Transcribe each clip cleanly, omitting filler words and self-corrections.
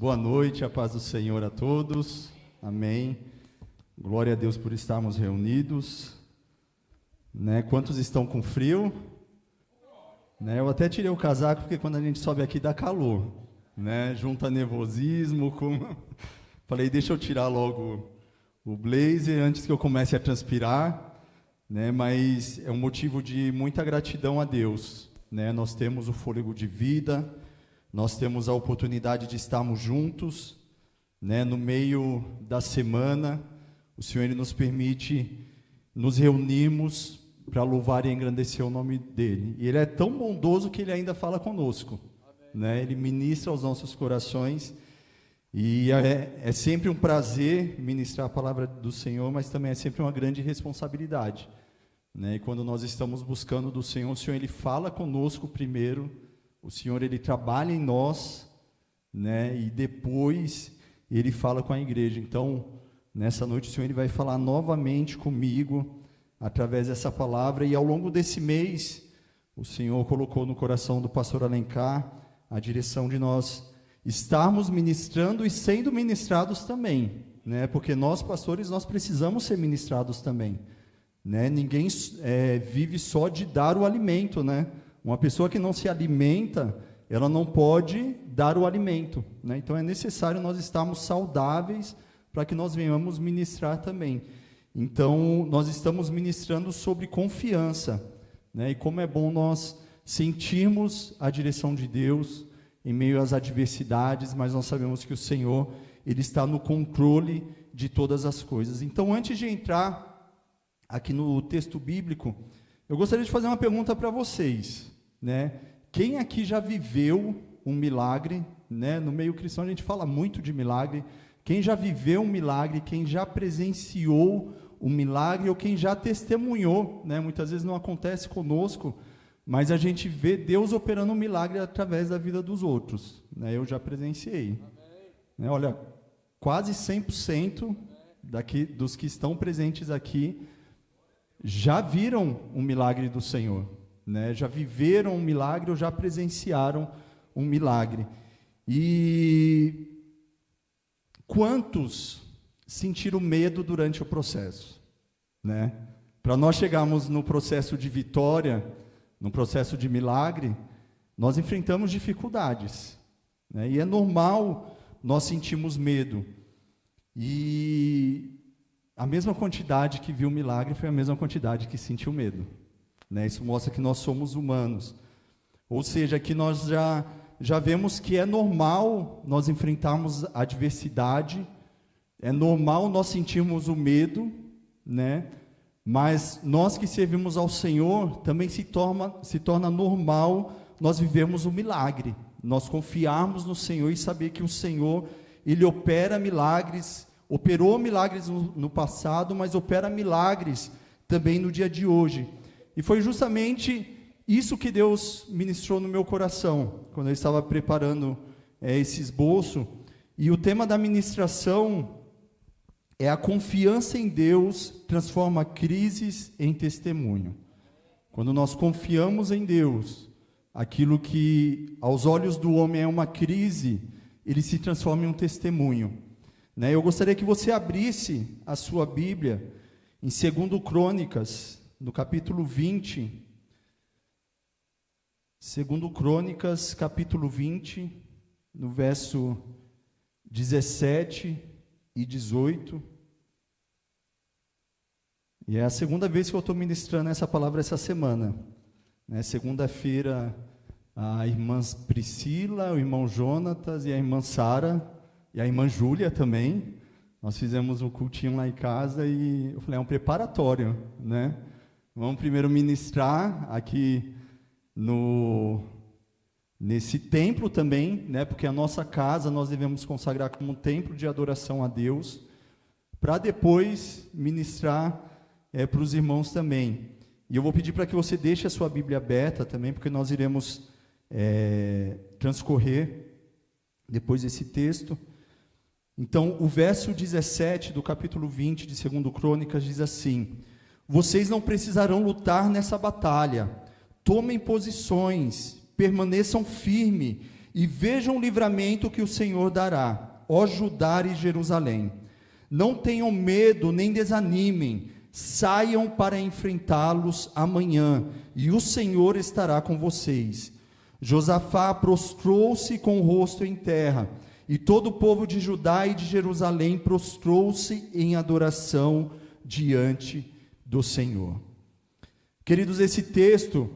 Boa noite, a paz do Senhor a todos, amém. Glória a Deus por estarmos reunidos, né? Quantos estão com frio? Né? Eu até tirei o casaco porque quando a gente sobe aqui dá calor, né? Junta nervosismo com... Falei, deixa eu tirar logo o blazer antes que eu comece a transpirar, né? Mas é um motivo de muita gratidão a Deus, né? Nós temos o fôlego de vida, nós temos a oportunidade de estarmos juntos, né? No meio da semana, o Senhor Ele nos permite nos reunirmos para louvar e engrandecer o nome dEle. E Ele é tão bondoso que Ele ainda fala conosco, né? Ele ministra aos nossos corações, e é sempre um prazer ministrar a palavra do Senhor, mas também é sempre uma grande responsabilidade, né? E quando nós estamos buscando do Senhor, o Senhor Ele fala conosco primeiro, o Senhor Ele trabalha em nós, né? E depois Ele fala com a igreja. Então, nessa noite o Senhor Ele vai falar novamente comigo através dessa palavra, e ao longo desse mês o Senhor colocou no coração do pastor Alencar a direção de nós estarmos ministrando e sendo ministrados também, né? Porque nós pastores, nós precisamos ser ministrados também, né? Ninguém vive só de dar o alimento, né? Uma pessoa que não se alimenta, ela não pode dar o alimento, né? Então é necessário nós estarmos saudáveis para que nós venhamos ministrar também. Então nós estamos ministrando sobre confiança, né? E como é bom nós sentirmos a direção de Deus em meio às adversidades, mas nós sabemos que o Senhor, Ele está no controle de todas as coisas. Então, antes de entrar aqui no texto bíblico, eu gostaria de fazer uma pergunta para vocês, né? Quem aqui já viveu um milagre, né? No meio cristão a gente fala muito de milagre. Quem já viveu um milagre, quem já presenciou um milagre, ou quem já testemunhou, né? Muitas vezes não acontece conosco, mas a gente vê Deus operando um milagre através da vida dos outros, né? Eu já presenciei, né? Olha, quase 100% dos que estão presentes aqui já viram um milagre do Senhor, né? Já viveram um milagre ou já presenciaram um milagre. E quantos sentiram medo durante o processo, né? Para nós chegarmos no processo de vitória, no processo de milagre, nós enfrentamos dificuldades, né? E é normal nós sentirmos medo. E a mesma quantidade que viu o milagre foi a mesma quantidade que sentiu medo, né? Isso mostra que nós somos humanos. Ou seja, que nós já vemos que é normal nós enfrentarmos a adversidade, é normal nós sentirmos o medo, né? Mas nós que servimos ao Senhor, também se torna normal nós vivemos o milagre, nós confiarmos no Senhor e saber que o Senhor, Ele opera milagres, operou milagres no passado, mas opera milagres também no dia de hoje. E foi justamente isso que Deus ministrou no meu coração, quando eu estava preparando esse esboço. E o tema da ministração é: a confiança em Deus transforma crises em testemunho. Quando nós confiamos em Deus, aquilo que aos olhos do homem é uma crise, ele se transforma em um testemunho, né? Eu gostaria que você abrisse a sua Bíblia em 2 Crônicas, no capítulo 20. 2 Crônicas, capítulo 20, no verso 17 e 18. E é a segunda vez que eu estou ministrando essa palavra essa semana, né? Segunda-feira, a irmã Priscila, o irmão Jonatas e a irmã Sara, e a irmã Júlia também, nós fizemos um cultinho lá em casa, e eu falei, é um preparatório, né? Vamos primeiro ministrar aqui nesse templo também, né? Porque a nossa casa nós devemos consagrar como um templo de adoração a Deus, para depois ministrar para os irmãos também. E eu vou pedir para que você deixe a sua Bíblia aberta também, porque nós iremos transcorrer depois desse texto. Então, o verso 17 do capítulo 20 de 2 Crônicas diz assim: vocês não precisarão lutar nessa batalha, tomem posições, permaneçam firmes e vejam o livramento que o Senhor dará, ó Judá e Jerusalém. Não tenham medo nem desanimem, saiam para enfrentá-los amanhã, e o Senhor estará com vocês. Josafá prostrou-se com o rosto em terra, e todo o povo de Judá e de Jerusalém prostrou-se em adoração diante do Senhor. Queridos, esse texto,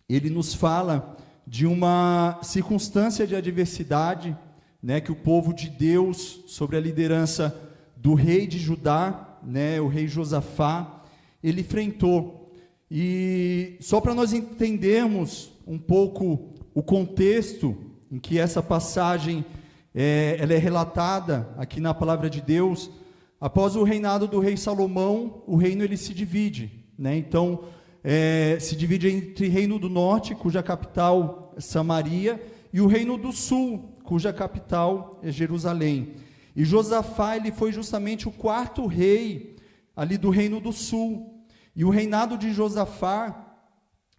ele nos fala de uma circunstância de adversidade, né, que o povo de Deus, sobre a liderança do rei de Judá, né, o rei Josafá, ele enfrentou. E só para nós entendermos um pouco o contexto em que essa passagem ela é relatada aqui na palavra de Deus, após o reinado do rei Salomão, o reino ele se divide, né? Então, se divide entre reino do norte, cuja capital é Samaria, e o reino do sul, cuja capital é Jerusalém. E Josafá, ele foi justamente o quarto rei ali do reino do sul. E o reinado de Josafá,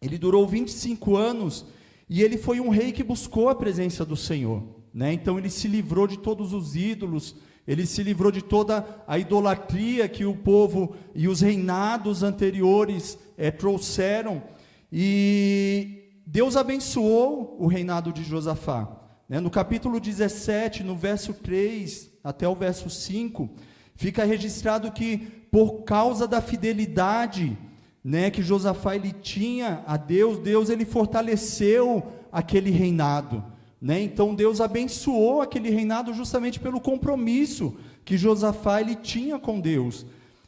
ele durou 25 anos, e ele foi um rei que buscou a presença do Senhor, né? Então ele se livrou de todos os ídolos, ele se livrou de toda a idolatria que o povo e os reinados anteriores trouxeram, e Deus abençoou o reinado de Josafá, né? No capítulo 17, no verso 3 até o verso 5, fica registrado que por causa da fidelidade, né, que Josafá ele tinha a Deus, Deus ele fortaleceu aquele reinado, né? Então Deus abençoou aquele reinado justamente pelo compromisso que Josafá ele tinha com Deus.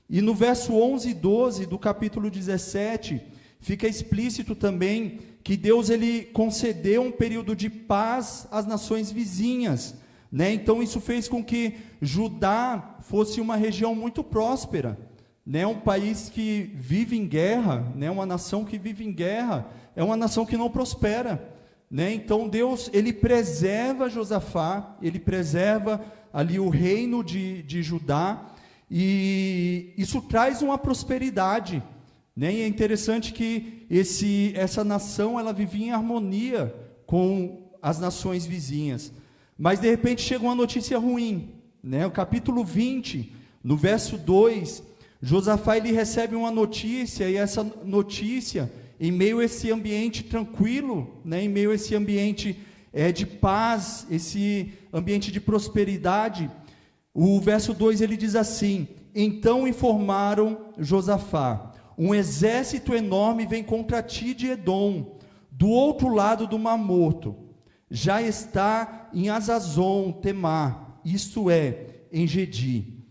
E no verso 11 e 12 do capítulo 17, fica explícito também que Deus ele concedeu um período de paz às nações vizinhas, né? Então isso fez com que Judá fosse uma região muito próspera, né? Um país que vive em guerra, né? Uma nação que vive em guerra, é uma nação que não prospera, né? Então Deus ele preserva Josafá, ele preserva ali o reino de Judá, e isso traz uma prosperidade, né? E é interessante que essa nação ela vivia em harmonia com as nações vizinhas. Mas de repente chega uma notícia ruim, né? O capítulo 20, no verso 2, Josafá ele recebe uma notícia, e essa notícia, em meio a esse ambiente tranquilo, né? Em meio a esse ambiente de paz, esse ambiente de prosperidade, o verso 2 ele diz assim: então informaram Josafá, um exército enorme vem contra ti de Edom, do outro lado do Mar Morto, já está em Azazon Temar, isto é, em Gedi.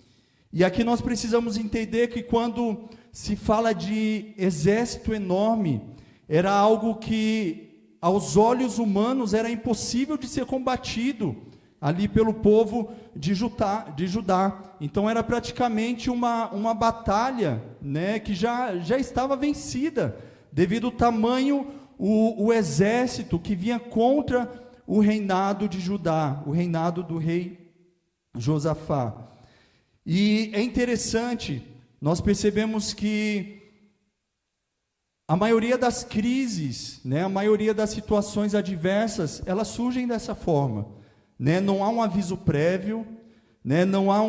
E aqui nós precisamos entender que quando se fala de exército enorme, era algo que aos olhos humanos era impossível de ser combatido ali pelo povo de Judá. Então era praticamente uma batalha, né, que já estava vencida, devido ao tamanho, o exército que vinha contra o reinado de Judá, o reinado do rei Josafá. E é interessante, nós percebemos que a maioria das crises, né, a maioria das situações adversas, elas surgem dessa forma, né? Não há um aviso prévio, né? Não há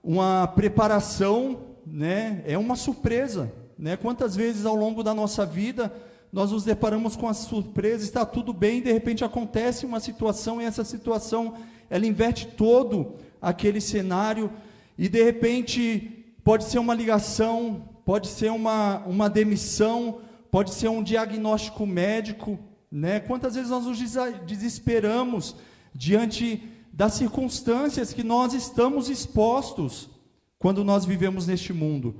uma preparação, né? É uma surpresa, né? Quantas vezes ao longo da nossa vida nós nos deparamos com a surpresa, está tudo bem, de repente acontece uma situação, e essa situação ela inverte todo aquele cenário, e de repente pode ser uma ligação, pode ser uma demissão, pode ser um diagnóstico médico, né? Quantas vezes nós nos desesperamos diante das circunstâncias que nós estamos expostos quando nós vivemos neste mundo.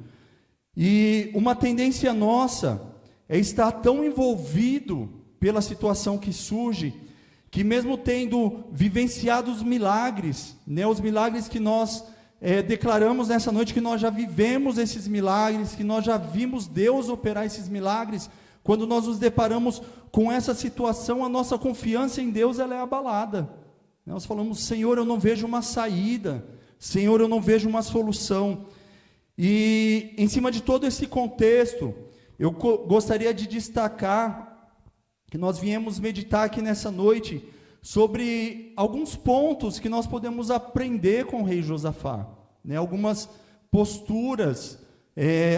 E uma tendência nossa é estar tão envolvido pela situação que surge, que mesmo tendo vivenciado os milagres, né, os milagres que nós declaramos nessa noite, que nós já vivemos esses milagres, que nós já vimos Deus operar esses milagres, quando nós nos deparamos com essa situação, a nossa confiança em Deus ela é abalada. Nós falamos: Senhor, eu não vejo uma saída, Senhor, eu não vejo uma solução. E em cima de todo esse contexto, eu gostaria de destacar que nós viemos meditar aqui nessa noite sobre alguns pontos que nós podemos aprender com o rei Josafá, né? Algumas posturas,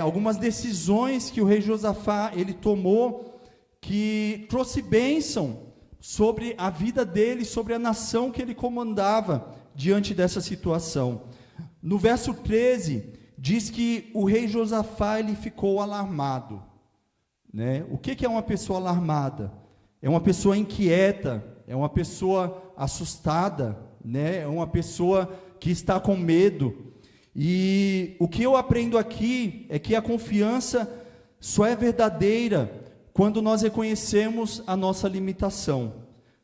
algumas decisões que o rei Josafá ele tomou, que trouxe bênção sobre a vida dele, sobre a nação que ele comandava diante dessa situação. No verso 13, diz que o rei Josafá ele ficou alarmado, né? O que é uma pessoa alarmada? É uma pessoa inquieta, é uma pessoa assustada, né? É uma pessoa que está com medo. E o que eu aprendo aqui é que a confiança só é verdadeira quando nós reconhecemos a nossa limitação,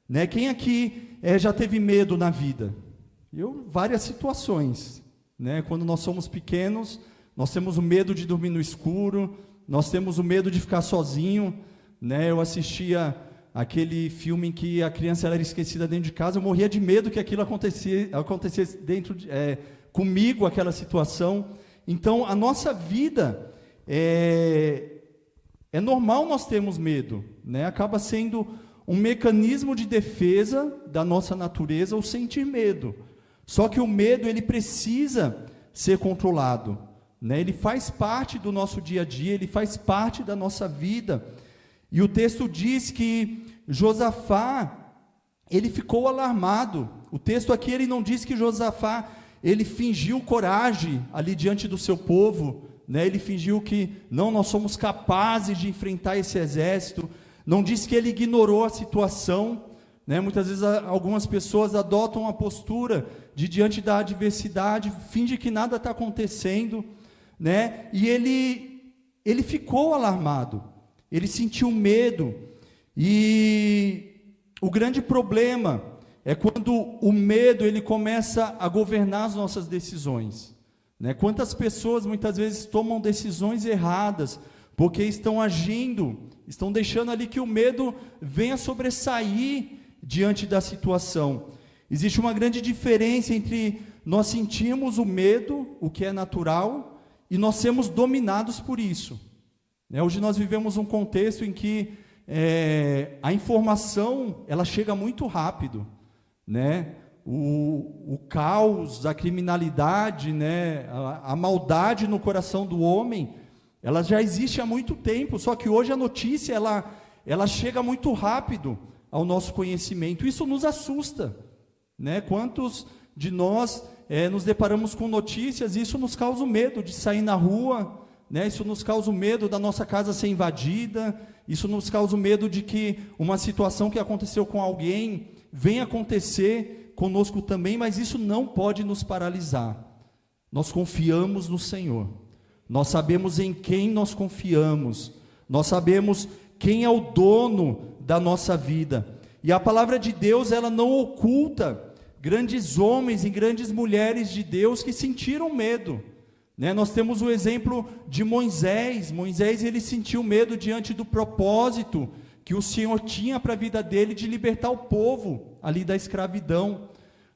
né? Quem aqui já teve medo na vida? Várias situações, né? Quando nós somos pequenos, nós temos o medo de dormir no escuro, nós temos o medo de ficar sozinho, né? Eu assistia aquele filme em que a criança era esquecida dentro de casa, eu morria de medo que aquilo acontecesse comigo, aquela situação. Então, a nossa vida é normal nós termos medo, né? Acaba sendo um mecanismo de defesa da nossa natureza o sentir medo. Só que o medo ele precisa ser controlado, né? Ele faz parte do nosso dia a dia, ele faz parte da nossa vida. E o texto diz que Josafá, ele ficou alarmado. O texto aqui ele não diz que Josafá ele fingiu coragem ali diante do seu povo, né? Ele fingiu que não, nós somos capazes de enfrentar esse exército. Não diz que ele ignorou a situação, né? Muitas vezes algumas pessoas adotam a postura de diante da adversidade, finge que nada está acontecendo, né? E ele ficou alarmado, ele sentiu medo. E o grande problema é quando o medo ele começa a governar as nossas decisões, né? Quantas pessoas muitas vezes tomam decisões erradas, porque estão agindo, estão deixando ali que o medo venha sobressair diante da situação. Existe uma grande diferença entre nós sentirmos o medo, o que é natural, e nós sermos dominados por isso, né? Hoje nós vivemos um contexto em que a informação ela chega muito rápido, né? O caos, a criminalidade, né? A maldade no coração do homem, ela já existe há muito tempo, só que hoje a notícia ela chega muito rápido ao nosso conhecimento. Isso nos assusta, né? Quantos de nós nos deparamos com notícias, e isso nos causa o medo de sair na rua, né? Isso nos causa o medo da nossa casa ser invadida, isso nos causa o medo de que uma situação que aconteceu com alguém venha acontecer conosco também, mas isso não pode nos paralisar. Nós confiamos no Senhor, nós sabemos em quem nós confiamos, nós sabemos quem é o dono da nossa vida, e a palavra de Deus ela não oculta grandes homens e grandes mulheres de Deus que sentiram medo, né? Nós temos o exemplo de Moisés. Ele sentiu medo diante do propósito que o Senhor tinha para a vida dele de libertar o povo ali da escravidão.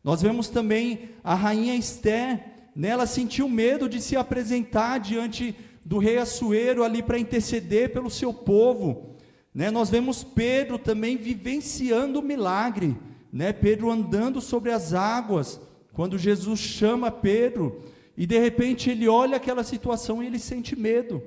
Nós vemos também a rainha Esther, né? Ela sentiu medo de se apresentar diante do rei Assuero ali para interceder pelo seu povo, né? Nós vemos Pedro também vivenciando o milagre, né? Pedro andando sobre as águas, quando Jesus chama Pedro, e de repente ele olha aquela situação e ele sente medo,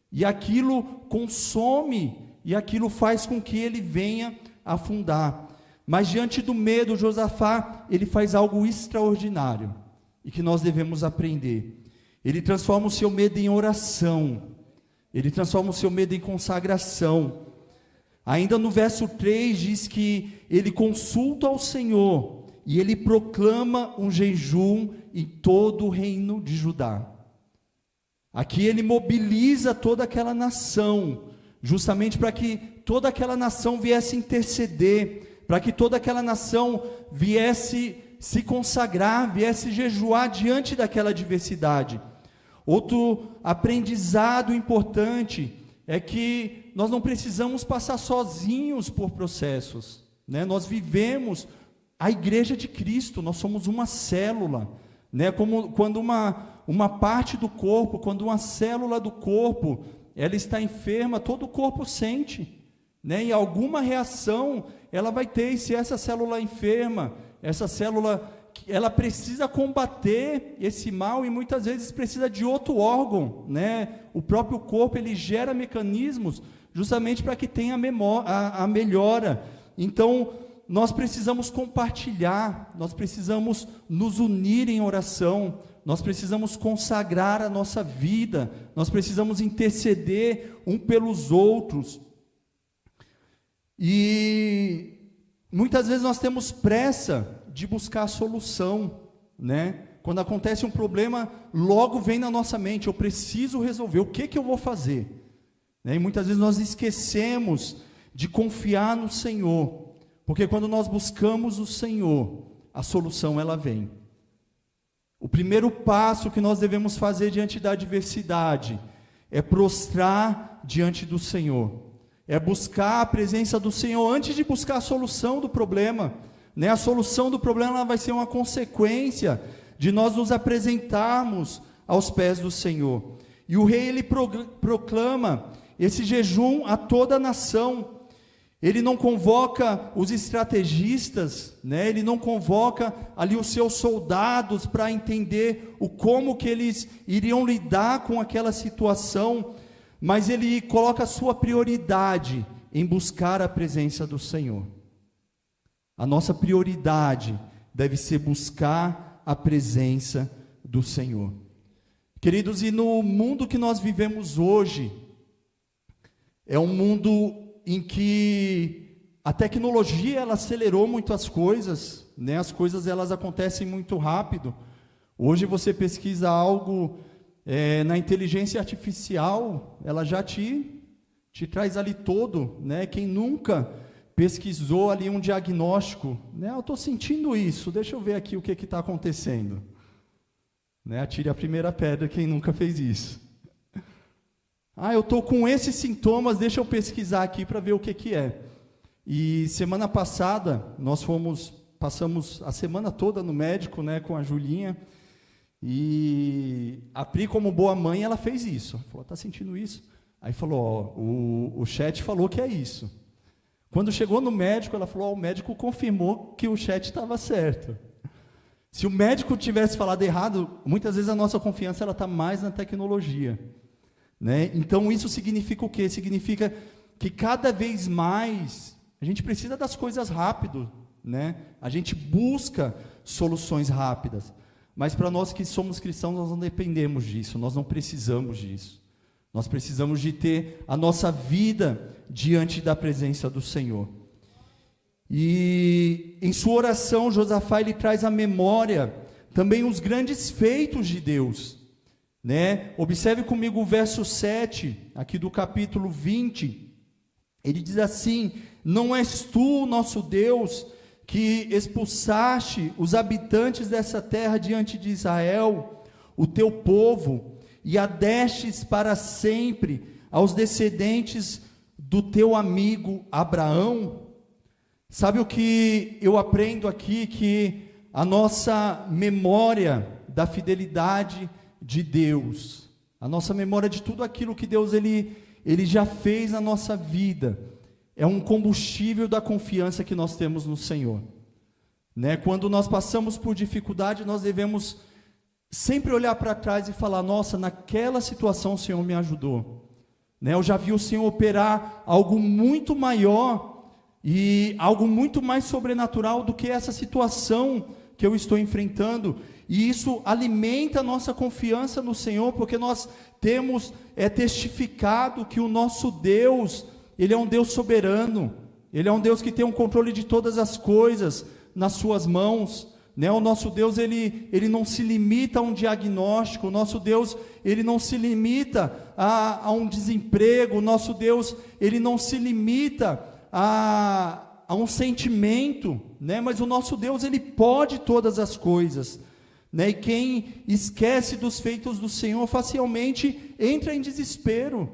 e aquilo consome, e aquilo faz com que ele venha afundar. Mas diante do medo, Josafá, ele faz algo extraordinário, e que nós devemos aprender. Ele transforma o seu medo em oração, ele transforma o seu medo em consagração. Ainda no verso 3 diz que ele consulta ao Senhor, e ele proclama um jejum em todo o reino de Judá. Aqui ele mobiliza toda aquela nação, justamente para que toda aquela nação viesse interceder, para que toda aquela nação viesse se consagrar, viesse jejuar diante daquela adversidade. Outro aprendizado importante é que nós não precisamos passar sozinhos por processos, né? Nós vivemos a igreja de Cristo, nós somos uma célula, né? Como quando uma parte do corpo, quando uma célula do corpo, ela está enferma, todo o corpo sente, né? E alguma reação ela vai ter. E se essa célula é enferma, essa célula, ela precisa combater esse mal e muitas vezes precisa de outro órgão, né? O próprio corpo, ele gera mecanismos justamente para que tenha a melhora. Então, nós precisamos compartilhar, nós precisamos nos unir em oração, nós precisamos consagrar a nossa vida, nós precisamos interceder um pelos outros. E muitas vezes nós temos pressa de buscar a solução, né? Quando acontece um problema, logo vem na nossa mente, eu preciso resolver, o que eu vou fazer? Né? E muitas vezes nós esquecemos de confiar no Senhor, porque quando nós buscamos o Senhor, a solução ela vem. O primeiro passo que nós devemos fazer diante da adversidade é prostrar diante do Senhor, é buscar a presença do Senhor antes de buscar a solução do problema, né? A solução do problema ela vai ser uma consequência de nós nos apresentarmos aos pés do Senhor. E o rei ele proclama esse jejum a toda a nação. Ele não convoca os estrategistas, né? Ele não convoca ali os seus soldados para entender como que eles iriam lidar com aquela situação, mas ele coloca a sua prioridade em buscar a presença do Senhor. A nossa prioridade deve ser buscar a presença do Senhor. Queridos, e no mundo que nós vivemos hoje, é um mundo em que a tecnologia ela acelerou muito as coisas, né? As coisas elas acontecem muito rápido. Hoje você pesquisa algo na inteligência artificial, ela já te traz ali todo, né? Quem nunca pesquisou ali um diagnóstico, né? Eu estou sentindo isso, deixa eu ver aqui o que está acontecendo, né? Atire a primeira pedra quem nunca fez isso. Eu estou com esses sintomas, deixa eu pesquisar aqui para ver o que é. E semana passada, nós passamos a semana toda no médico, né, com a Julinha, e a Pri, como boa mãe, ela fez isso. Ela falou, está sentindo isso? Aí falou, o chat falou que é isso. Quando chegou no médico, ela falou, o médico confirmou que o chat estava certo. Se o médico tivesse falado errado, muitas vezes a nossa confiança está mais na tecnologia. Né? Então isso significa o quê? Significa que cada vez mais a gente precisa das coisas rápido, né? A gente busca soluções rápidas, mas para nós que somos cristãos nós não dependemos disso, nós não precisamos disso. Nós precisamos de ter a nossa vida diante da presença do Senhor. E em sua oração Josafá ele traz à memória também os grandes feitos de Deus. Né? Observe comigo o verso 7, aqui do capítulo 20, ele diz assim, não és tu, nosso Deus, que expulsaste os habitantes dessa terra diante de Israel, o teu povo, e a destes para sempre aos descendentes do teu amigo Abraão? Sabe o que eu aprendo aqui? Que a nossa memória da fidelidade de Deus, a nossa memória de tudo aquilo que Deus ele já fez na nossa vida, é um combustível da confiança que nós temos no Senhor, né? Quando nós passamos por dificuldade, nós devemos sempre olhar para trás e falar, nossa, naquela situação o Senhor me ajudou, né? Eu já vi o Senhor operar algo muito maior e algo muito mais sobrenatural do que essa situação que eu estou enfrentando. E isso alimenta a nossa confiança no Senhor, porque nós temos testificado que o nosso Deus, Ele é um Deus soberano, Ele é um Deus que tem um controle de todas as coisas nas suas mãos, né? O nosso Deus, Ele não se limita a um diagnóstico, o nosso Deus, Ele não se limita a um desemprego, o nosso Deus, Ele não se limita a um sentimento, né? Mas o nosso Deus, Ele pode todas as coisas. Né? E quem esquece dos feitos do Senhor facilmente entra em desespero,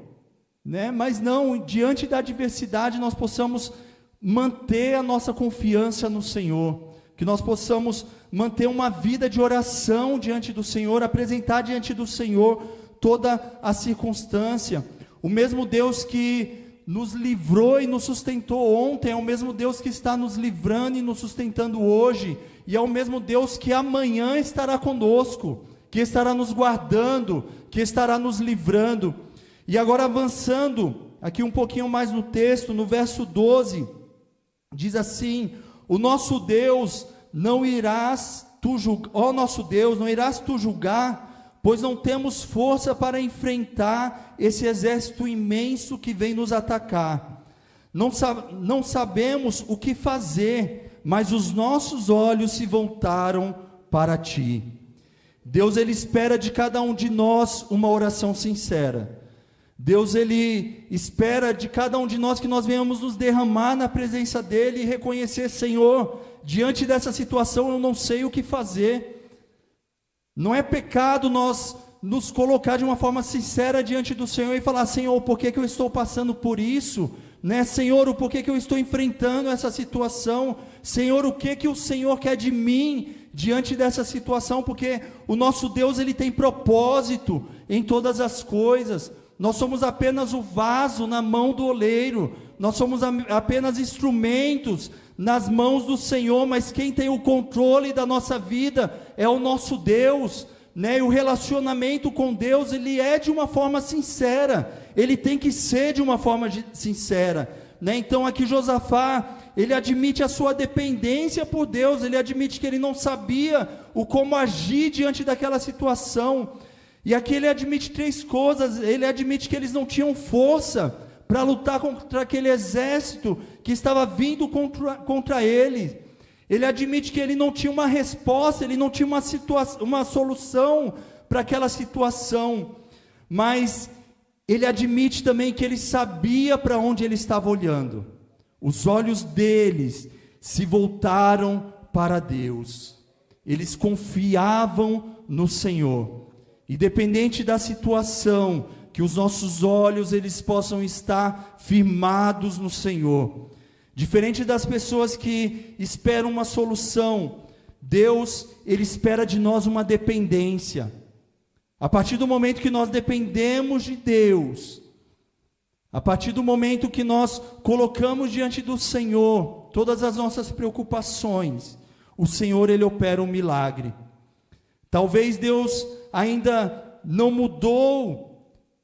né? Mas não, diante da adversidade nós possamos manter a nossa confiança no Senhor, que nós possamos manter uma vida de oração diante do Senhor, apresentar diante do Senhor toda a circunstância. O mesmo Deus que nos livrou e nos sustentou ontem, é o mesmo Deus que está nos livrando e nos sustentando hoje, e é o mesmo Deus que amanhã estará conosco, que estará nos guardando, que estará nos livrando. E agora avançando, aqui um pouquinho mais no texto, no verso 12, diz assim: o nosso Deus não irás tu julgar, ó nosso Deus, não irás tu julgar, pois não temos força para enfrentar esse exército imenso que vem nos atacar. Não sabemos o que fazer, mas os nossos olhos se voltaram para ti. Deus, Ele espera de cada um de nós uma oração sincera. Deus, Ele espera de cada um de nós que nós venhamos nos derramar na presença dEle e reconhecer: Senhor, diante dessa situação eu não sei o que fazer. Não é pecado nós nos colocar de uma forma sincera diante do Senhor e falar: Senhor, por que eu estou passando por isso? Né? Senhor, por que eu estou enfrentando essa situação? Senhor, o que o Senhor quer de mim diante dessa situação? Porque o nosso Deus, Ele tem propósito em todas as coisas. Nós somos apenas o vaso na mão do oleiro, nós somos apenas instrumentos nas mãos do Senhor, mas quem tem o controle da nossa vida é o nosso Deus, né? E o relacionamento com Deus, ele é de uma forma sincera, ele tem que ser de uma forma sincera, né? Então aqui Josafá, ele admite a sua dependência por Deus, ele admite que ele não sabia como agir diante daquela situação, e aqui ele admite 3 coisas. Ele admite que eles não tinham força para lutar contra aquele exército que estava vindo contra ele. Ele admite que ele não tinha uma resposta, ele não tinha uma solução para aquela situação, mas ele admite também que ele sabia para onde ele estava olhando. Os olhos deles se voltaram para Deus, eles confiavam no Senhor. Independente da situação, que os nossos olhos eles possam estar firmados no Senhor. Diferente das pessoas que esperam uma solução, Deus, Ele espera de nós uma dependência. A partir do momento que nós dependemos de Deus, a partir do momento que nós colocamos diante do Senhor todas as nossas preocupações, o Senhor, Ele opera um milagre. Talvez Deus ainda não mudou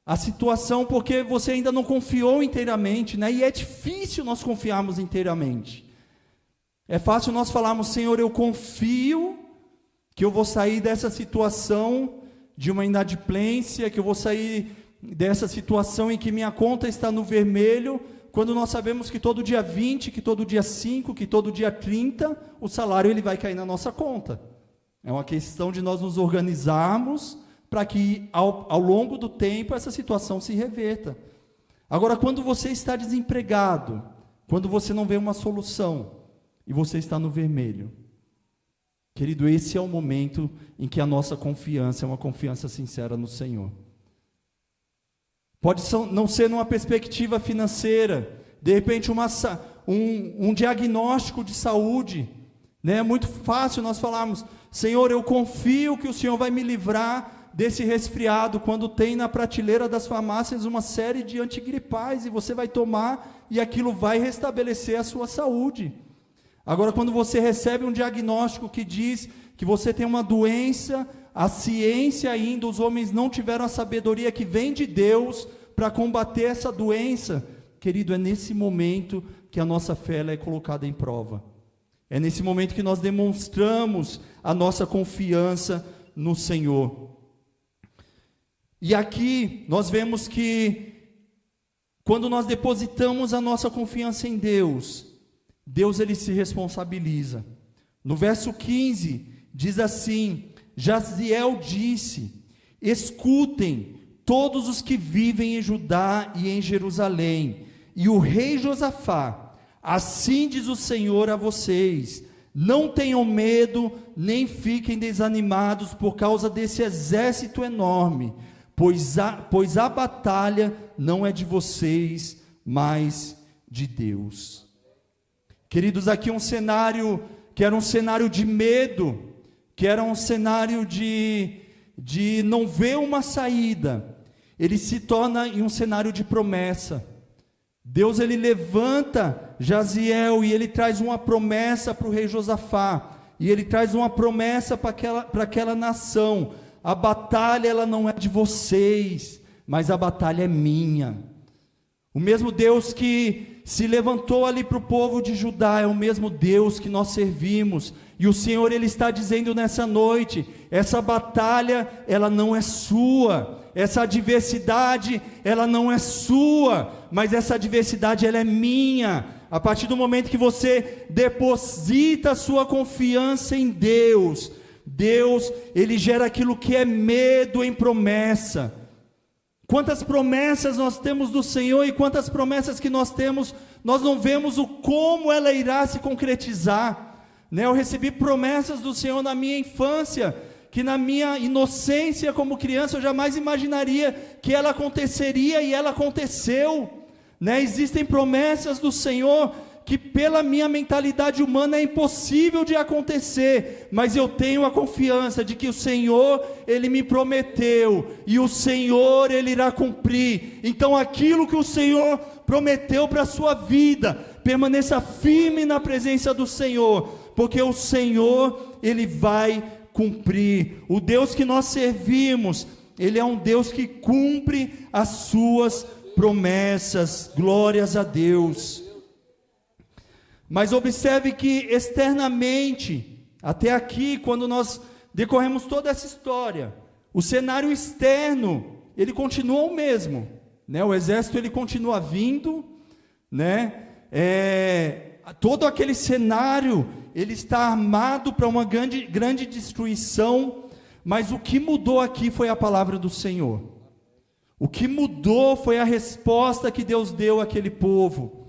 a situação porque você ainda não confiou inteiramente, né? E é difícil nós confiarmos inteiramente. É fácil nós falarmos: Senhor, eu confio que eu vou sair dessa situação de uma inadimplência, que eu vou sair dessa situação em que minha conta está no vermelho, quando nós sabemos que todo dia 20, que todo dia 5, que todo dia 30, o salário ele vai cair na nossa conta. É uma questão de nós nos organizarmos para que ao longo do tempo essa situação se reverta. Agora, quando você está desempregado, quando você não vê uma solução e você está no vermelho, querido, esse é o momento em que a nossa confiança é uma confiança sincera no Senhor. Pode não ser numa perspectiva financeira, de repente um diagnóstico de saúde, né? É muito fácil nós falarmos: Senhor, eu confio que o Senhor vai me livrar desse resfriado, quando tem na prateleira das farmácias uma série de antigripais, e você vai tomar, e aquilo vai restabelecer a sua saúde. Agora, quando você recebe um diagnóstico que diz que você tem uma doença, a ciência ainda, os homens não tiveram a sabedoria que vem de Deus para combater essa doença, querido, é nesse momento que a nossa fé ela é colocada em prova. É nesse momento que nós demonstramos a nossa confiança no Senhor. E aqui nós vemos que quando nós depositamos a nossa confiança em Deus, Deus ele se responsabiliza. No verso 15 diz assim: Jaziel disse: escutem todos os que vivem em Judá e em Jerusalém, e o rei Josafá, assim diz o Senhor a vocês: não tenham medo, nem fiquem desanimados por causa desse exército enorme, pois a batalha não é de vocês, mas de Deus. Queridos, aqui um cenário que era um cenário de medo, que era um cenário de não ver uma saída, ele se torna em um cenário de promessa. Deus ele levanta Jaziel e ele traz uma promessa para o rei Josafá, e ele traz uma promessa para aquela nação: a batalha ela não é de vocês, mas a batalha é minha. O mesmo Deus que se levantou ali para o povo de Judá é o mesmo Deus que nós servimos, e o Senhor ele está dizendo nessa noite: essa batalha ela não é sua, essa adversidade ela não é sua, mas essa adversidade ela é minha. A partir do momento que você deposita a sua confiança em Deus, Deus ele gera aquilo que é medo em promessa. Quantas promessas nós temos do Senhor, e quantas promessas que nós temos, nós não vemos o como ela irá se concretizar, né? Eu recebi promessas do Senhor na minha infância, que na minha inocência como criança eu jamais imaginaria que ela aconteceria, e ela aconteceu, né? Existem promessas do Senhor que pela minha mentalidade humana é impossível de acontecer, mas eu tenho a confiança de que o Senhor, Ele me prometeu, e o Senhor, Ele irá cumprir. Então aquilo que o Senhor prometeu para a sua vida, permaneça firme na presença do Senhor, porque o Senhor, Ele vai cumprir. O Deus que nós servimos, Ele é um Deus que cumpre as suas promessas. Glórias a Deus. Mas observe que externamente, até aqui, quando nós decorremos toda essa história, o cenário externo, ele continua o mesmo, né? O exército ele continua vindo, né? Todo aquele cenário, ele está armado para uma grande destruição, mas o que mudou aqui foi a palavra do Senhor. O que mudou foi a resposta que Deus deu àquele povo.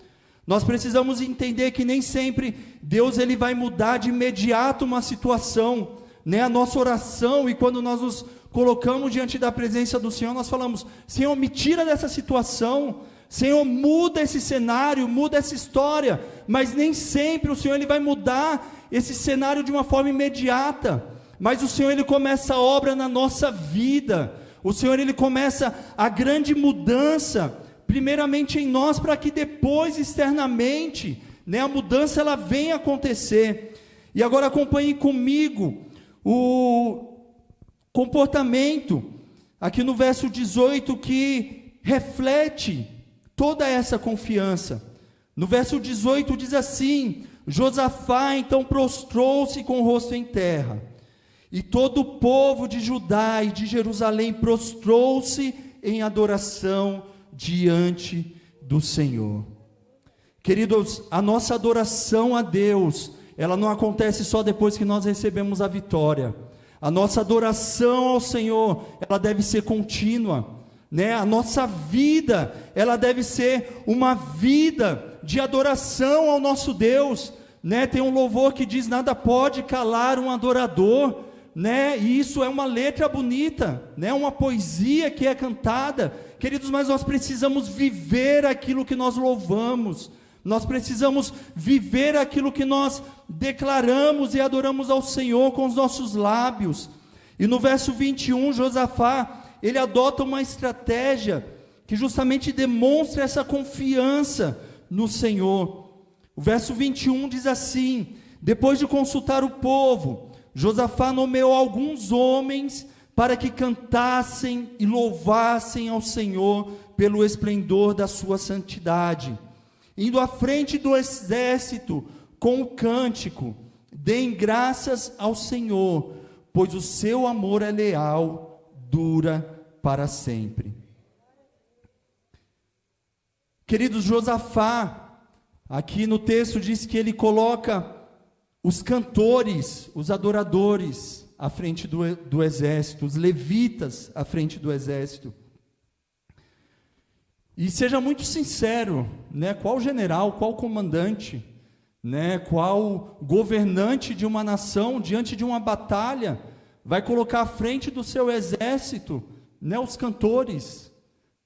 Nós precisamos entender que nem sempre Deus ele vai mudar de imediato uma situação, né? A nossa oração, e quando nós nos colocamos diante da presença do Senhor, nós falamos: Senhor, me tira dessa situação, Senhor, muda esse cenário, muda essa história. Mas nem sempre o Senhor ele vai mudar esse cenário de uma forma imediata, mas o Senhor ele começa a obra na nossa vida. O Senhor ele começa a grande mudança primeiramente em nós, para que depois externamente, né, a mudança ela venha acontecer. E agora acompanhe comigo o comportamento aqui no verso 18 que reflete toda essa confiança. No verso 18 diz assim: Josafá então prostrou-se com o rosto em terra, e todo o povo de Judá e de Jerusalém prostrou-se em adoração diante do Senhor. Queridos, a nossa adoração a Deus, ela não acontece só depois que nós recebemos a vitória. A nossa adoração ao Senhor, ela deve ser contínua, né? A nossa vida, ela deve ser uma vida de adoração ao nosso Deus, né? Tem um louvor que diz: nada pode calar um adorador, né? E isso é uma letra bonita, né? Uma poesia que é cantada. Queridos, mas nós precisamos viver aquilo que nós louvamos, nós precisamos viver aquilo que nós declaramos e adoramos ao Senhor com os nossos lábios. E no verso 21, Josafá, ele adota uma estratégia que justamente demonstra essa confiança no Senhor. O verso 21 diz assim: depois de consultar o povo, Josafá nomeou alguns homens para que cantassem e louvassem ao Senhor pelo esplendor da sua santidade, indo à frente do exército com o cântico: deem graças ao Senhor, pois o seu amor é leal, dura para sempre. Queridos, Josafá, aqui no texto diz que ele coloca os cantores, os adoradores, à frente do exército, os levitas à frente do exército. E seja muito sincero, né? Qual general, qual comandante, né? Qual governante de uma nação, diante de uma batalha, vai colocar à frente do seu exército, né, os cantores,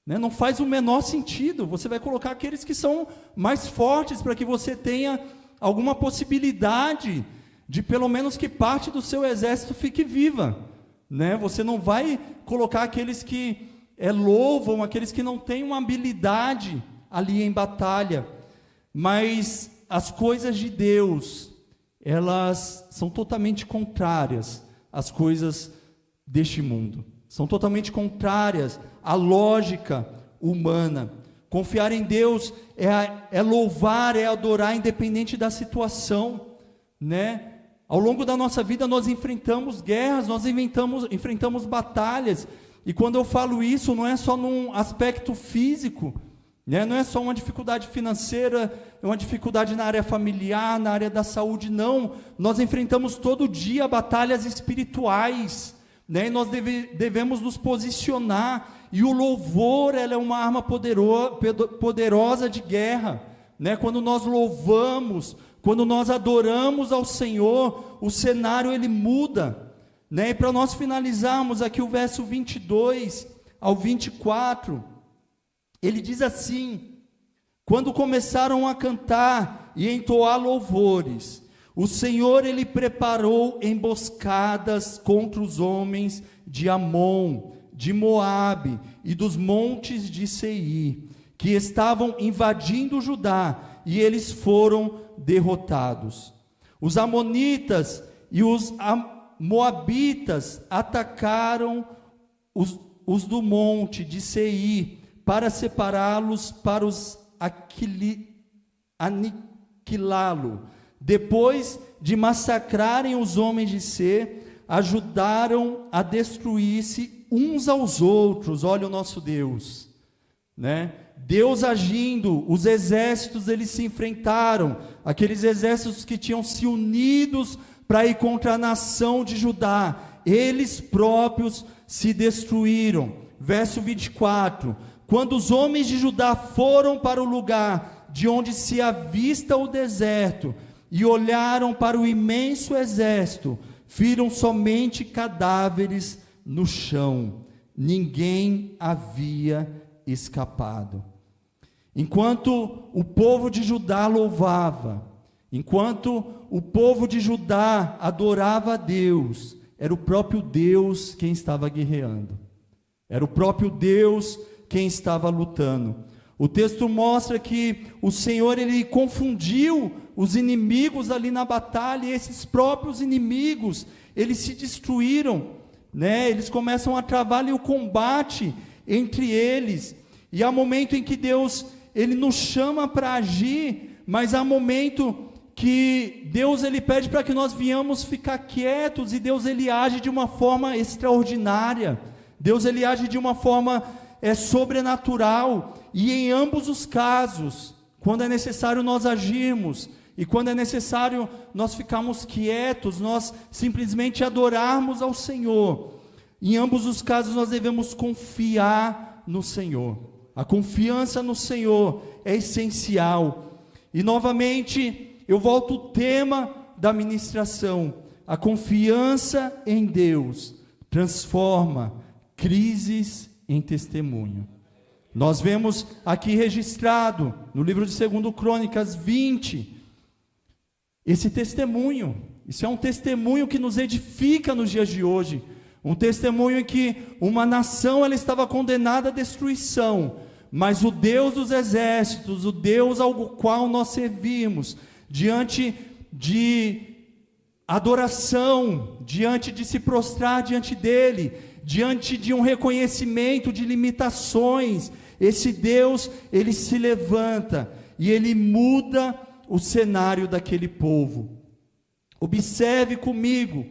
né? Não faz o menor sentido. Você vai colocar aqueles que são mais fortes, para que você tenha alguma possibilidade de pelo menos que parte do seu exército fique viva, né? Você não vai colocar aqueles que louvam, aqueles que não têm uma habilidade, ali em batalha. Mas as coisas de Deus, elas são totalmente contrárias às coisas deste mundo. São totalmente contrárias à lógica humana. Confiar em Deus é louvar, é adorar, independente da situação, né? Ao longo da nossa vida nós enfrentamos guerras, nós enfrentamos batalhas, e quando eu falo isso, não é só num aspecto físico, né? Não é só uma dificuldade financeira, é uma dificuldade na área familiar, na área da saúde, não. Nós enfrentamos todo dia batalhas espirituais, né? E nós devemos nos posicionar, e o louvor, ela é uma arma poderosa de guerra, né? Quando nós louvamos, quando nós adoramos ao Senhor, o cenário ele muda, né? E para nós finalizarmos aqui o verso 22 ao 24, ele diz assim: quando começaram a cantar e entoar louvores, o Senhor ele preparou emboscadas contra os homens de Amon, de Moabe e dos montes de Seir, que estavam invadindo Judá, e eles foram derrotados. Os amonitas e os moabitas atacaram os do monte de Seir, para separá-los, para os aniquilá-lo. Depois de massacrarem os homens de Seir, ajudaram a destruir-se uns aos outros. Olha o nosso Deus, né? Deus agindo, os exércitos eles se enfrentaram, aqueles exércitos que tinham se unidos para ir contra a nação de Judá, eles próprios se destruíram. Verso 24: quando os homens de Judá foram para o lugar de onde se avista o deserto, e olharam para o imenso exército, viram somente cadáveres no chão, ninguém havia escapado. Enquanto o povo de Judá louvava, enquanto o povo de Judá adorava a Deus, era o próprio Deus quem estava guerreando, era o próprio Deus quem estava lutando. O texto mostra que o Senhor ele confundiu os inimigos ali na batalha, e esses próprios inimigos, eles se destruíram, né? Eles começam a travar ali o combate entre eles, e há momento em que Deus ele nos chama para agir, mas há momento que Deus ele pede para que nós venhamos ficar quietos, e Deus ele age de uma forma extraordinária, Deus ele age de uma forma sobrenatural, e em ambos os casos, quando é necessário nós agirmos, e quando é necessário nós ficarmos quietos, nós simplesmente adorarmos ao Senhor, em ambos os casos nós devemos confiar no Senhor. A confiança no Senhor é essencial. E novamente eu volto ao tema da ministração: a confiança em Deus transforma crises em testemunho. Nós vemos aqui registrado no livro de 2 Crônicas 20, esse testemunho. Isso é um testemunho que nos edifica nos dias de hoje, um testemunho em que uma nação ela estava condenada à destruição, mas o Deus dos exércitos, o Deus ao qual nós servimos, diante de adoração, diante de se prostrar diante dele, diante de um reconhecimento de limitações, esse Deus, ele se levanta e ele muda o cenário daquele povo. Observe comigo,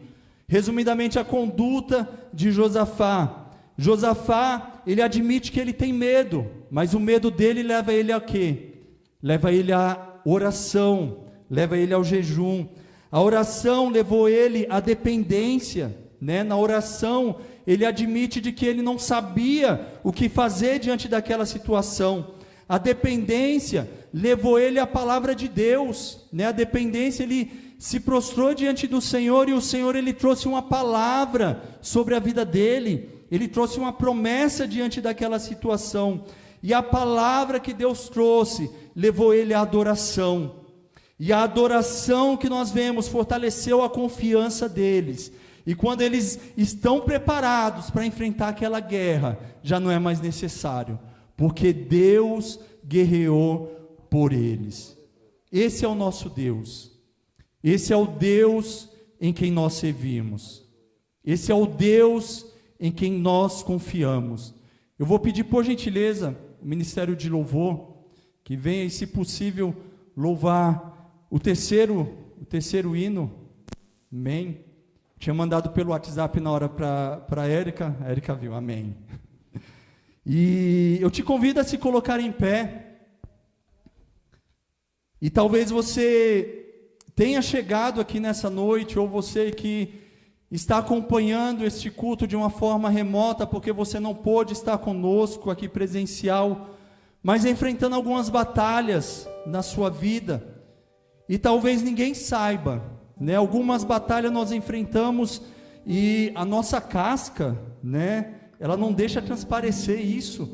resumidamente, a conduta de Josafá. Josafá, ele admite que ele tem medo, mas o medo dele leva ele a quê? Leva ele à oração, leva ele ao jejum. A oração levou ele à dependência, né? Na oração, ele admite de que ele não sabia o que fazer diante daquela situação. A dependência levou ele à palavra de Deus, né? A dependência, ele se prostrou diante do Senhor, e o Senhor ele trouxe uma palavra sobre a vida dele, ele trouxe uma promessa diante daquela situação, e a palavra que Deus trouxe levou ele à adoração, e a adoração que nós vemos fortaleceu a confiança deles, e quando eles estão preparados para enfrentar aquela guerra, já não é mais necessário, porque Deus guerreou por eles. Esse é o nosso Deus. Esse é o Deus em quem nós servimos. Esse é o Deus em quem nós confiamos. Eu vou pedir, por gentileza, o Ministério de Louvor, que venha e, se possível, louvar o terceiro hino. Amém. Tinha mandado pelo WhatsApp na hora para a Érica viu, amém. E eu te convido a se colocar em pé. E talvez você tenha chegado aqui nessa noite, ou você que está acompanhando este culto de uma forma remota, porque você não pôde estar conosco aqui presencial, mas enfrentando algumas batalhas na sua vida, e talvez ninguém saiba, né? Algumas batalhas nós enfrentamos, e a nossa casca, né? Ela não deixa transparecer isso,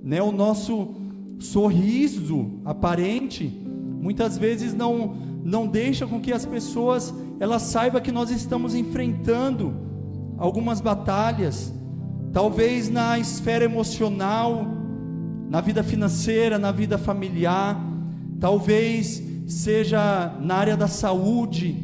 né? O nosso sorriso aparente, muitas vezes não deixa com que as pessoas elas saibam que nós estamos enfrentando algumas batalhas, talvez na esfera emocional, na vida financeira, na vida familiar, talvez seja na área da saúde,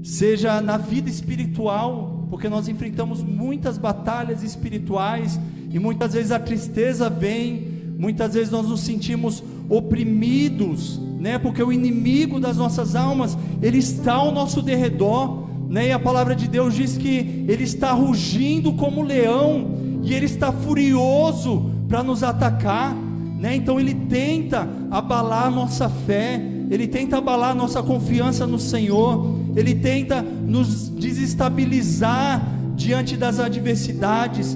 seja na vida espiritual, porque nós enfrentamos muitas batalhas espirituais, e muitas vezes a tristeza vem, muitas vezes nós nos sentimos oprimidos, né? Porque o inimigo das nossas almas, ele está ao nosso derredor, né? E a palavra de Deus diz que ele está rugindo como leão, e ele está furioso para nos atacar, né? Então ele tenta abalar a nossa fé, ele tenta abalar a nossa confiança no Senhor, ele tenta nos desestabilizar diante das adversidades,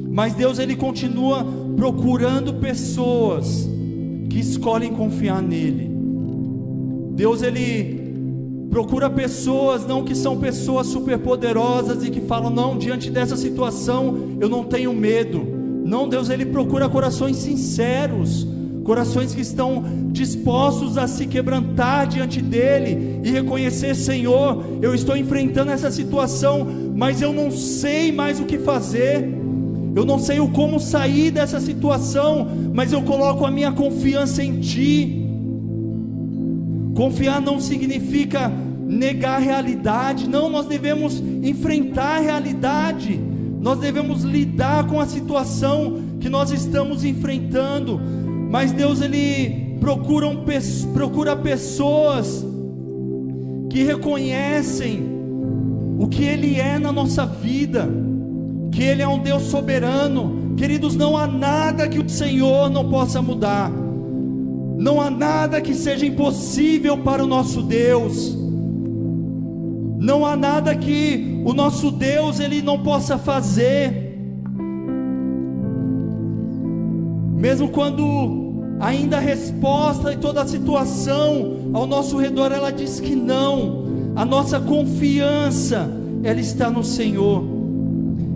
mas Deus, ele continua procurando pessoas que escolhem confiar nele. Deus, ele procura pessoas, não que são pessoas superpoderosas e que falam, não, diante dessa situação eu não tenho medo. Não, Deus, ele procura corações sinceros, corações que estão dispostos a se quebrantar diante dele e reconhecer, Senhor, eu estou enfrentando essa situação, mas eu não sei mais o que fazer, eu não sei o como sair dessa situação, mas eu coloco a minha confiança em Ti. Confiar não significa negar a realidade, não, nós devemos enfrentar a realidade, nós devemos lidar com a situação que nós estamos enfrentando, mas Deus, ele procura pessoas que reconhecem o que Ele é na nossa vida, que Ele é um Deus soberano. Queridos, não há nada que o Senhor não possa mudar, não há nada que seja impossível para o nosso Deus, não há nada que o nosso Deus ele não possa fazer, mesmo quando ainda a resposta e toda a situação ao nosso redor ela diz que não, a nossa confiança ela está no Senhor,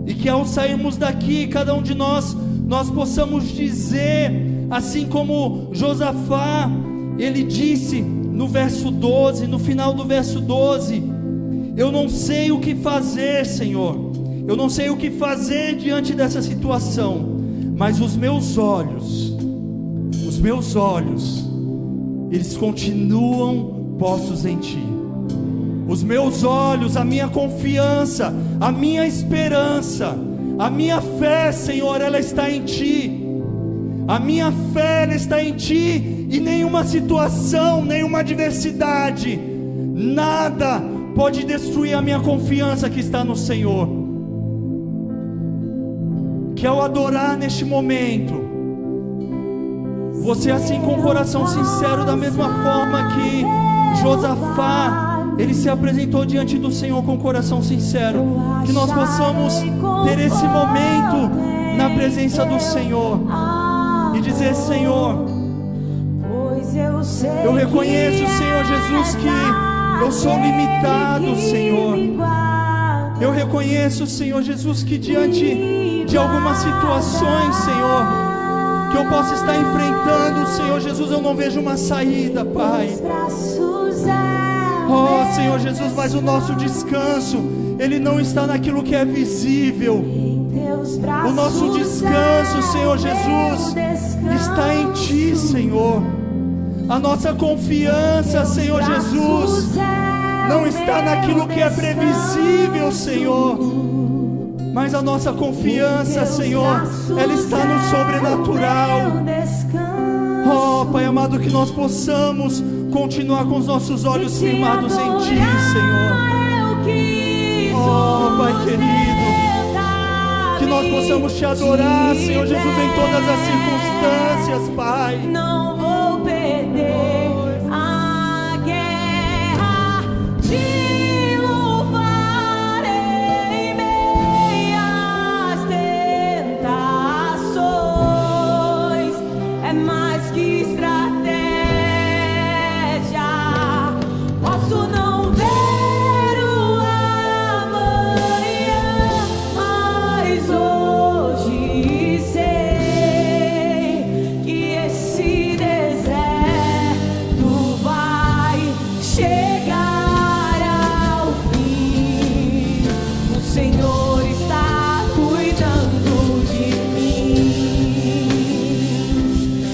e que ao sairmos daqui, cada um de nós possamos dizer, assim como Josafá, ele disse no verso 12, no final do verso 12, eu não sei o que fazer, Senhor, eu não sei o que fazer diante dessa situação, mas os meus olhos, eles continuam postos em Ti. Os meus olhos, a minha confiança, a minha esperança, a minha fé, Senhor, ela está em Ti. A minha fé ela está em Ti, e nenhuma situação, nenhuma adversidade, nada pode destruir a minha confiança que está no Senhor. Que ao adorar neste momento, você assim com o coração sincero, da mesma forma que Josafá, ele se apresentou diante do Senhor com o coração sincero, que nós possamos ter esse momento na presença do Senhor e dizer, Senhor, eu reconheço, Senhor Jesus, que eu sou limitado, Senhor. Eu reconheço, Senhor Jesus, que diante de algumas situações, Senhor, que eu possa estar enfrentando, Senhor Jesus, eu não vejo uma saída, Pai. Oh, Senhor Jesus, mas o nosso descanso, ele não está naquilo que é visível, O nosso descanso, Senhor Jesus, está em Ti, Senhor. A nossa confiança, Senhor Jesus, não está naquilo que é previsível, Senhor, mas a nossa confiança, Senhor, ela está no sobrenatural. Oh, Pai amado, que nós possamos continuar com os nossos olhos firmados em Ti, Senhor. Oh, Pai querido, que nós possamos Te adorar, Senhor Jesus, em todas as circunstâncias, Pai. Não vou perder a guerra, Te louvarei em meias tentações. É mais que estratégia, posso não ver o amanhã, mas hoje sei que esse deserto vai chegar ao fim. O Senhor está cuidando de mim,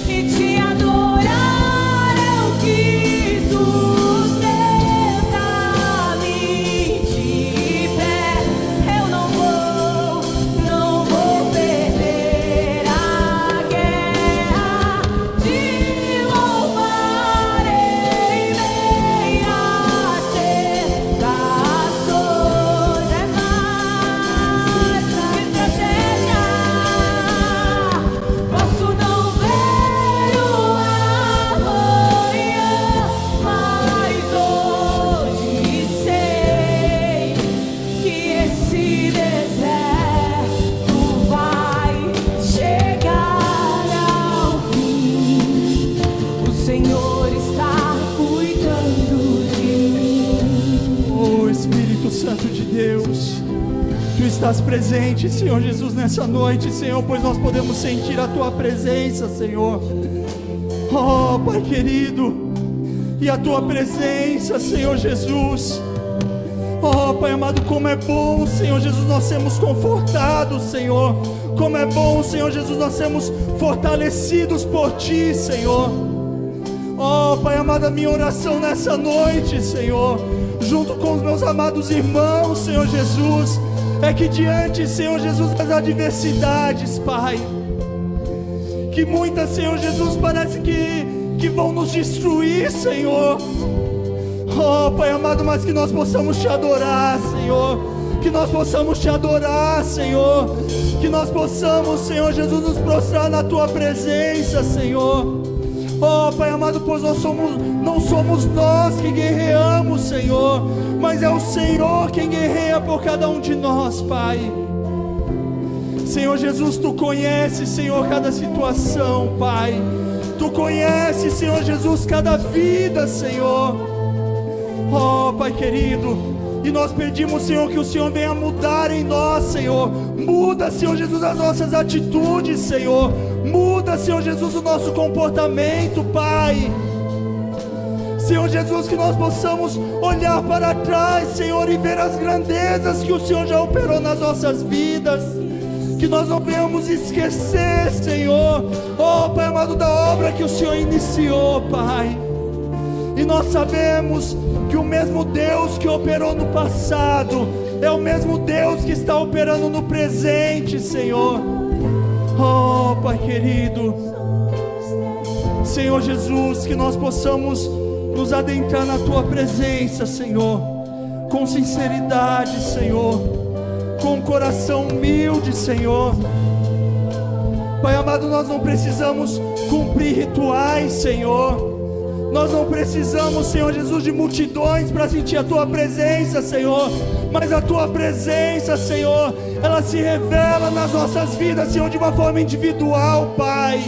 e Te adorar eu quis sustentar-me de pé. Eu não vou perder a guerra, Te louvarei em meias tentações. É mais que estratégia, posso não ver o amanhã, mas hoje sei que esse deserto vai chegar ao fim. O Senhor está cuidando de mim. Oh, Espírito Santo de Deus, Tu estás presente, Senhor Jesus, nessa noite, Senhor, pois nós podemos sentir a Tua presença, Senhor. Oh, Pai querido, e a Tua presença, Senhor Jesus. Oh, Pai amado, como é bom, Senhor Jesus, nós sermos confortados, Senhor. Como é bom, Senhor Jesus, nós sermos fortalecidos por Ti, Senhor. Oh, Pai amado, a minha oração nessa noite, Senhor, junto com os meus amados irmãos, Senhor Jesus, é que diante, Senhor Jesus, das adversidades, Pai, que muitas, Senhor Jesus, parece que vão nos destruir, Senhor. Oh, Pai amado, mas que nós possamos Te adorar, Senhor. Que nós possamos Te adorar, Senhor. Que nós possamos, Senhor Jesus, nos prostrar na Tua presença, Senhor. Oh, Pai amado, pois não somos nós que guerreamos, Senhor, mas é o Senhor quem guerreia por cada um de nós, Pai. Senhor Jesus, Tu conheces, Senhor, cada situação, Pai. Tu conheces, Senhor Jesus, cada vida, Senhor. Oh, Pai querido, e nós pedimos, Senhor, que o Senhor venha mudar em nós, Senhor. Muda, Senhor Jesus, as nossas atitudes, Senhor. Muda, Senhor Jesus, o nosso comportamento, Pai. Senhor Jesus, que nós possamos olhar para trás, Senhor, e ver as grandezas que o Senhor já operou nas nossas vidas. Que nós não venhamos esquecer, Senhor, oh, Pai amado, da obra que o Senhor iniciou, Pai. E nós sabemos que o mesmo Deus que operou no passado é o mesmo Deus que está operando no presente, Senhor. Oh, Pai querido, Senhor Jesus, que nós possamos nos adentrar na Tua presença, Senhor, com sinceridade, Senhor, com um coração humilde, Senhor. Pai amado, nós não precisamos cumprir rituais, Senhor. Nós não precisamos, Senhor Jesus, de multidões para sentir a Tua presença, Senhor. Mas a Tua presença, Senhor, ela se revela nas nossas vidas, Senhor, de uma forma individual, Pai.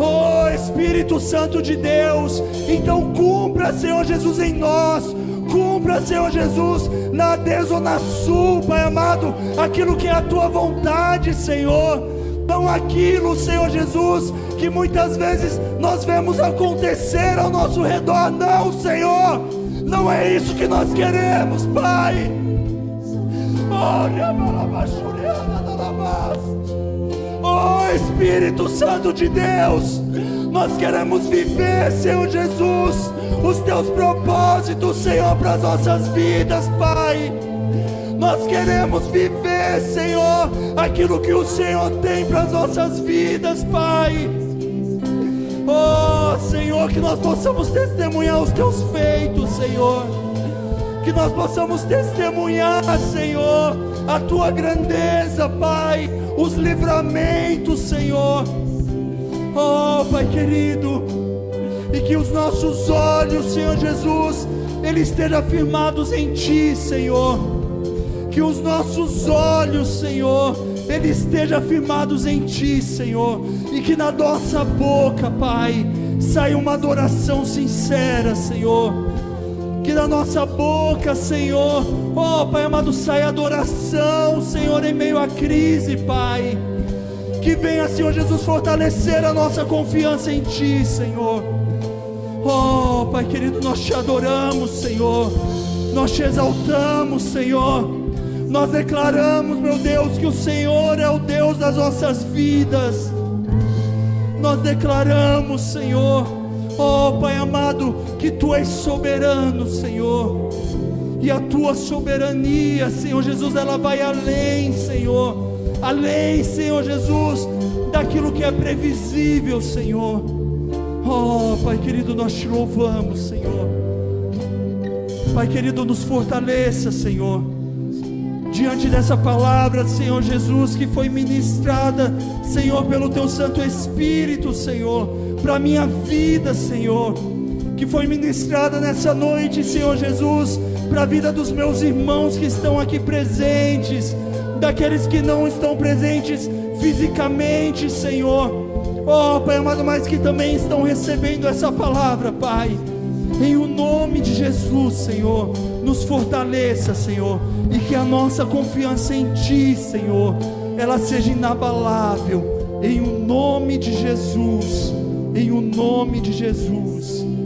Oh, Espírito Santo de Deus, então cumpra, Senhor Jesus, em nós. Cumpra, Senhor Jesus, na Zona Sul, Pai amado, aquilo que é a Tua vontade, Senhor. Não aquilo, Senhor Jesus, que muitas vezes nós vemos acontecer ao nosso redor. Não, Senhor, não é isso que nós queremos, Pai. Oh, Espírito Santo de Deus, nós queremos viver, Senhor Jesus, os teus propósitos, Senhor, para as nossas vidas, Pai. Nós queremos viver, Senhor, aquilo que o Senhor tem para as nossas vidas, Pai. Oh, Senhor, que nós possamos testemunhar os teus feitos, Senhor. Que nós possamos testemunhar, Senhor, a tua grandeza, Pai, os livramentos, Senhor. Oh, Pai querido, e que os nossos olhos, Senhor Jesus, eles estejam firmados em Ti, Senhor. Que os nossos olhos, Senhor, eles estejam firmados em Ti, Senhor. E que na nossa boca, Pai, saia uma adoração sincera, Senhor. Que da nossa boca, Senhor, oh Pai amado, saia adoração, Senhor, em meio à crise, Pai. Que venha, Senhor Jesus, fortalecer a nossa confiança em Ti, Senhor. Oh Pai querido, nós Te adoramos, Senhor. Nós Te exaltamos, Senhor. Nós declaramos, meu Deus, que o Senhor é o Deus das nossas vidas. Nós declaramos, Senhor, oh Pai amado, que Tu és soberano, Senhor. E a Tua soberania, Senhor Jesus, ela vai além, Senhor. Além, Senhor Jesus, daquilo que é previsível, Senhor. Oh Pai querido, nós Te louvamos, Senhor. Pai querido, nos fortaleça, Senhor, diante dessa palavra, Senhor Jesus, que foi ministrada, Senhor, pelo Teu Santo Espírito, Senhor, para a minha vida, Senhor, que foi ministrada nessa noite, Senhor Jesus, para a vida dos meus irmãos que estão aqui presentes, daqueles que não estão presentes fisicamente, Senhor, oh Pai amado, mas que também estão recebendo essa palavra, Pai. Em o nome de Jesus, Senhor, nos fortaleça, Senhor, e que a nossa confiança em Ti, Senhor, ela seja inabalável, em o nome de Jesus, em o nome de Jesus.